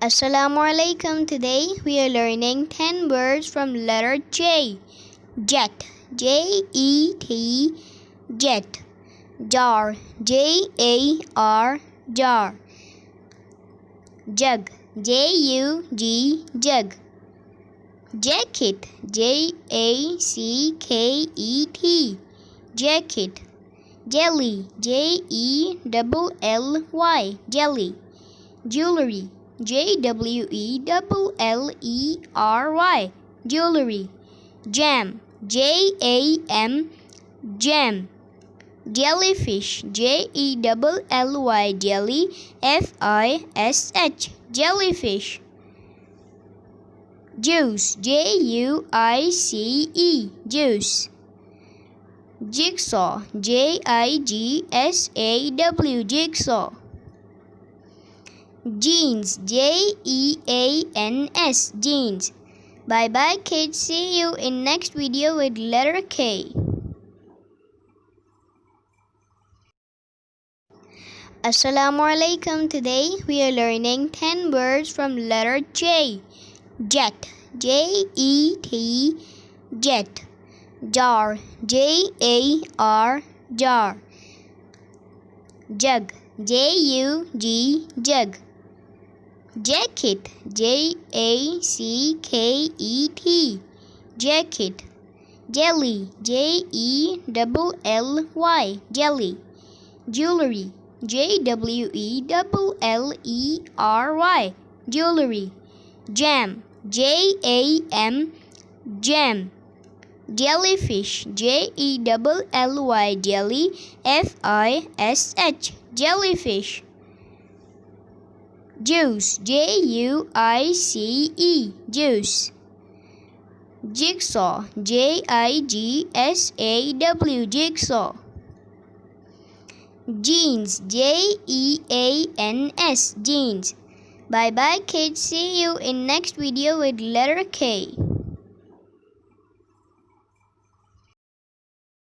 Assalamu alaikum. Today we are learning 10 words from letter J. Jet, J-E-T, jet. Jar, J-A-R, jar. Jug, J-U-G, jug. Jacket, J-A-C-K-E-T, jacket. Jelly, J-E-L-L-Y, jelly. Jewelry, J-W-E-L-L-E-R-Y, jewelry. Jam, J-A-M, jam. Jellyfish, J-E-L-L-Y, jelly, F-I-S-H, jellyfish. Juice, J-U-I-C-E, juice. Jigsaw, J-I-G-S-A-W, jigsaw. Jeans, J-E-A-N-S, jeans. Bye bye kids, see you in next video with letter K. Assalamu alaikum. Today we are learning 10 words from letter J. Jet, J-E-T, jet. Jar, J-A-R, jar. Jug, J-U-G, jug. Jacket, J-A-C-K-E-T, jacket. Jelly, J-E-L-L-Y, jelly. Jewelry, J-W-E-L-L-E-R-Y, jewelry. Jam, J-A-M, jam. Jellyfish, J-E-L-L-Y, jelly, F-I-S-H, jellyfish. Juice, J-U-I-C-E, juice. Jigsaw, J-I-G-S-A-W, jigsaw. Jeans, J-E-A-N-S, jeans. Bye bye kids, see you in next video with letter K.